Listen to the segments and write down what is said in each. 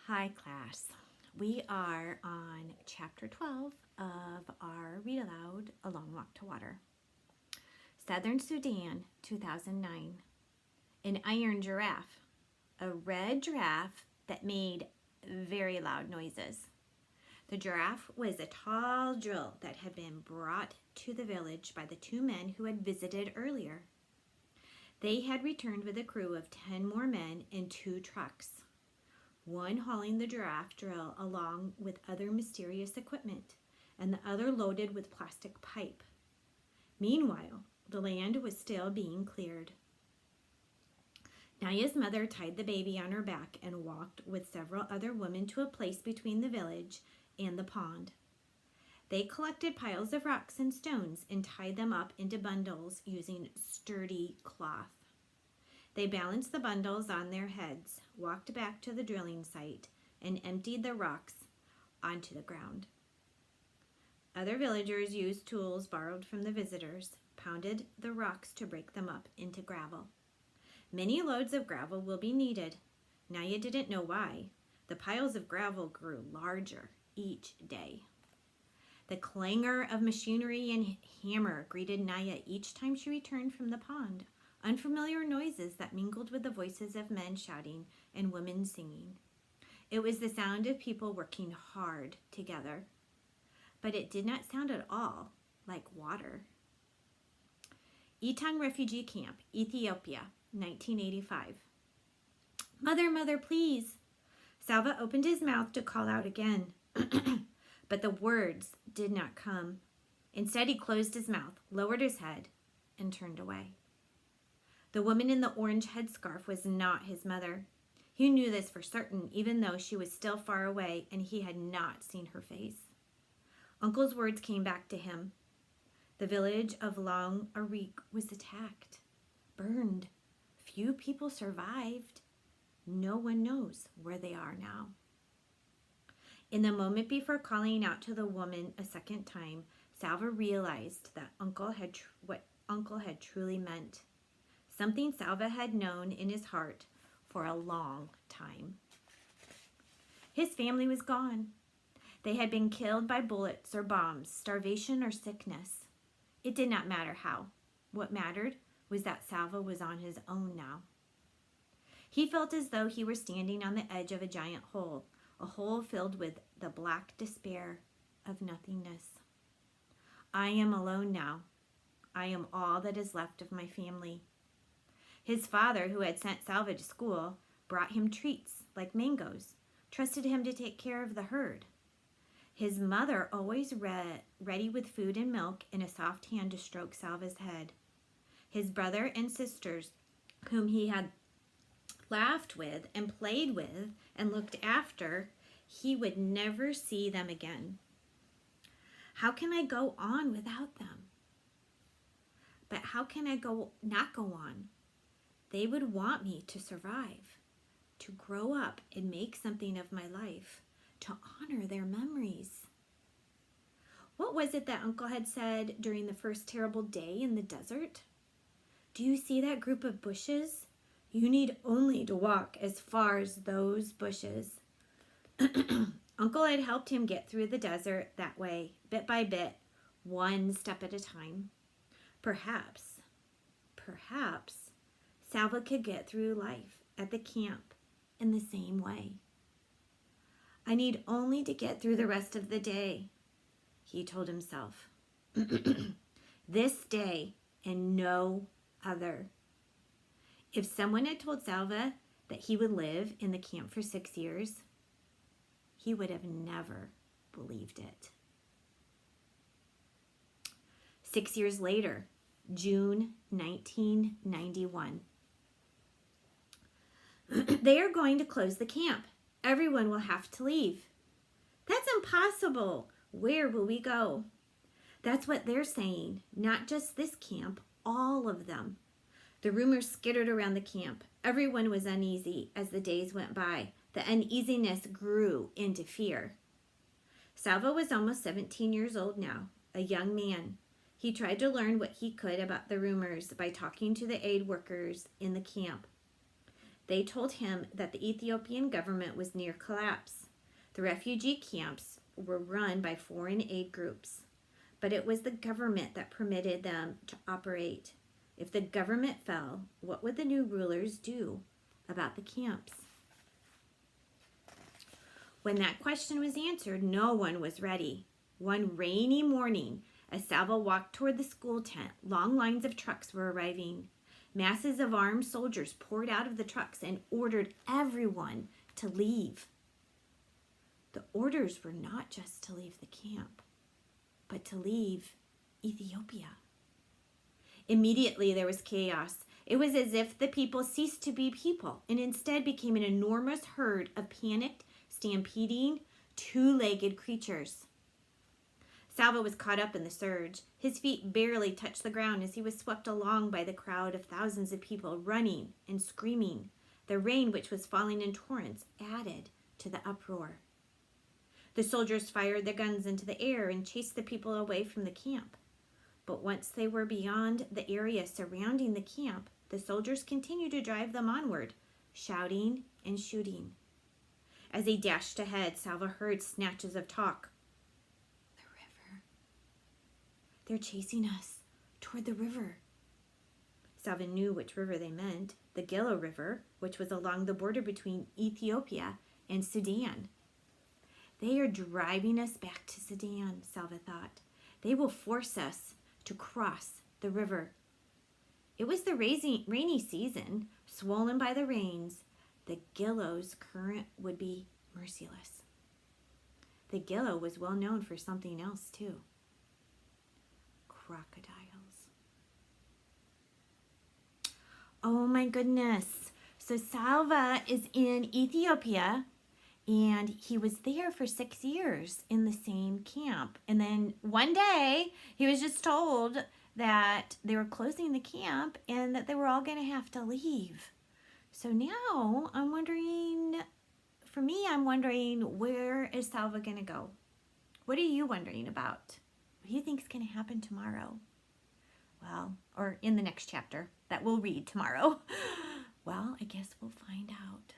Hi class. We are on chapter 12 of our Read Aloud, A Long Walk to Water. Southern Sudan, 2009. An iron giraffe. A red giraffe that made very loud noises. The giraffe was a tall drill that had been brought to the village by the two men who had visited earlier. They had returned with a crew of 10 more men in 2 trucks, one hauling the giraffe drill along with other mysterious equipment, and the other loaded with plastic pipe. Meanwhile, the land was still being cleared. Naya's mother tied the baby on her back and walked with several other women to a place between the village and the pond. They collected piles of rocks and stones and tied them up into bundles using sturdy cloth. They balanced the bundles on their heads, walked back to the drilling site, and emptied the rocks onto the ground. Other villagers used tools borrowed from the visitors, pounded the rocks to break them up into gravel. Many loads of gravel will be needed. Naya didn't know why. The piles of gravel grew larger each day. The clangor of machinery and hammer greeted Naya each time she returned from the pond. Unfamiliar noises that mingled with the voices of men shouting and women singing. It was the sound of people working hard together, but it did not sound at all like water. Etang Refugee Camp, Ethiopia, 1985. Mother, please. Salva opened his mouth to call out again, but the words did not come. Instead, he closed his mouth, lowered his head, and turned away. The woman in the orange headscarf was not his mother. He knew this for certain, even though she was still far away and he had not seen her face. Uncle's words came back to him. The village of Long Arik was attacked, burned. Few people survived. No one knows where they are now. In the moment before calling out to the woman a second time, Salva realized that what Uncle had truly meant. Something Salva had known in his heart for a long time. His family was gone. They had been killed by bullets or bombs, starvation or sickness. It did not matter how. What mattered was that Salva was on his own now. He felt as though he were standing on the edge of a giant hole, a hole filled with the black despair of nothingness. I am alone now. I am all that is left of my family. His father, who had sent Salva to school, brought him treats like mangoes, trusted him to take care of the herd. His mother always ready with food and milk and a soft hand to stroke Salva's head. His brother and sisters, whom he had laughed with and played with and looked after, he would never see them again. How can I go on without them? But how can I not go on? They would want me to survive, to grow up and make something of my life, to honor their memories. What was it that Uncle had said during the first terrible day in the desert? Do you see that group of bushes? You need only to walk as far as those bushes. Uncle had helped him get through the desert that way, bit by bit, one step at a time. Perhaps, Salva could get through life at the camp in the same way. I need only to get through the rest of the day, he told himself. This day and no other. If someone had told Salva that he would live in the camp for 6 years, he would have never believed it. 6 years later, June 1991. They are going to close the camp. Everyone will have to leave. That's impossible. Where will we go? That's what they're saying. Not just this camp, all of them. The rumors skittered around the camp. Everyone was uneasy as the days went by. The uneasiness grew into fear. Salva was almost 17 years old now, a young man. He tried to learn what he could about the rumors by talking to the aid workers in the camp. They told him that the Ethiopian government was near collapse. The refugee camps were run by foreign aid groups, but it was the government that permitted them to operate. If the government fell, what would the new rulers do about the camps? When that question was answered, no one was ready. One rainy morning, as Salva walked toward the school tent, long lines of trucks were arriving. Masses of armed soldiers poured out of the trucks and ordered everyone to leave. The orders were not just to leave the camp, but to leave Ethiopia. Immediately there was chaos. It was as if the people ceased to be people and instead became an enormous herd of panicked, stampeding, two-legged creatures. Salva was caught up in the surge. His feet barely touched the ground as he was swept along by the crowd of thousands of people running and screaming. The rain, which was falling in torrents, added to the uproar. The soldiers fired their guns into the air and chased the people away from the camp. But once they were beyond the area surrounding the camp, the soldiers continued to drive them onward, shouting and shooting. As they dashed ahead, Salva heard snatches of talk. The river. They're chasing us toward the river. Salva knew which river they meant, the Gilo River, which was along the border between Ethiopia and Sudan. They are driving us back to Sudan, Salva thought. They will force us to cross the river. It was the rainy season, swollen by the rains. The Gilo's current would be merciless. The Gilo was well known for something else too. Crocodiles. Oh my goodness. So Salva is in Ethiopia and he was there for 6 years in the same camp. And then one day he was just told that they were closing the camp and that they were all going to have to leave. So now I'm wondering, where is Salva going to go? What are you wondering about? What do you think is going to happen tomorrow? Well, or in the next chapter that we'll read tomorrow. Well, I guess we'll find out.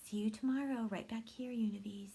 See you tomorrow, right back here, Univies.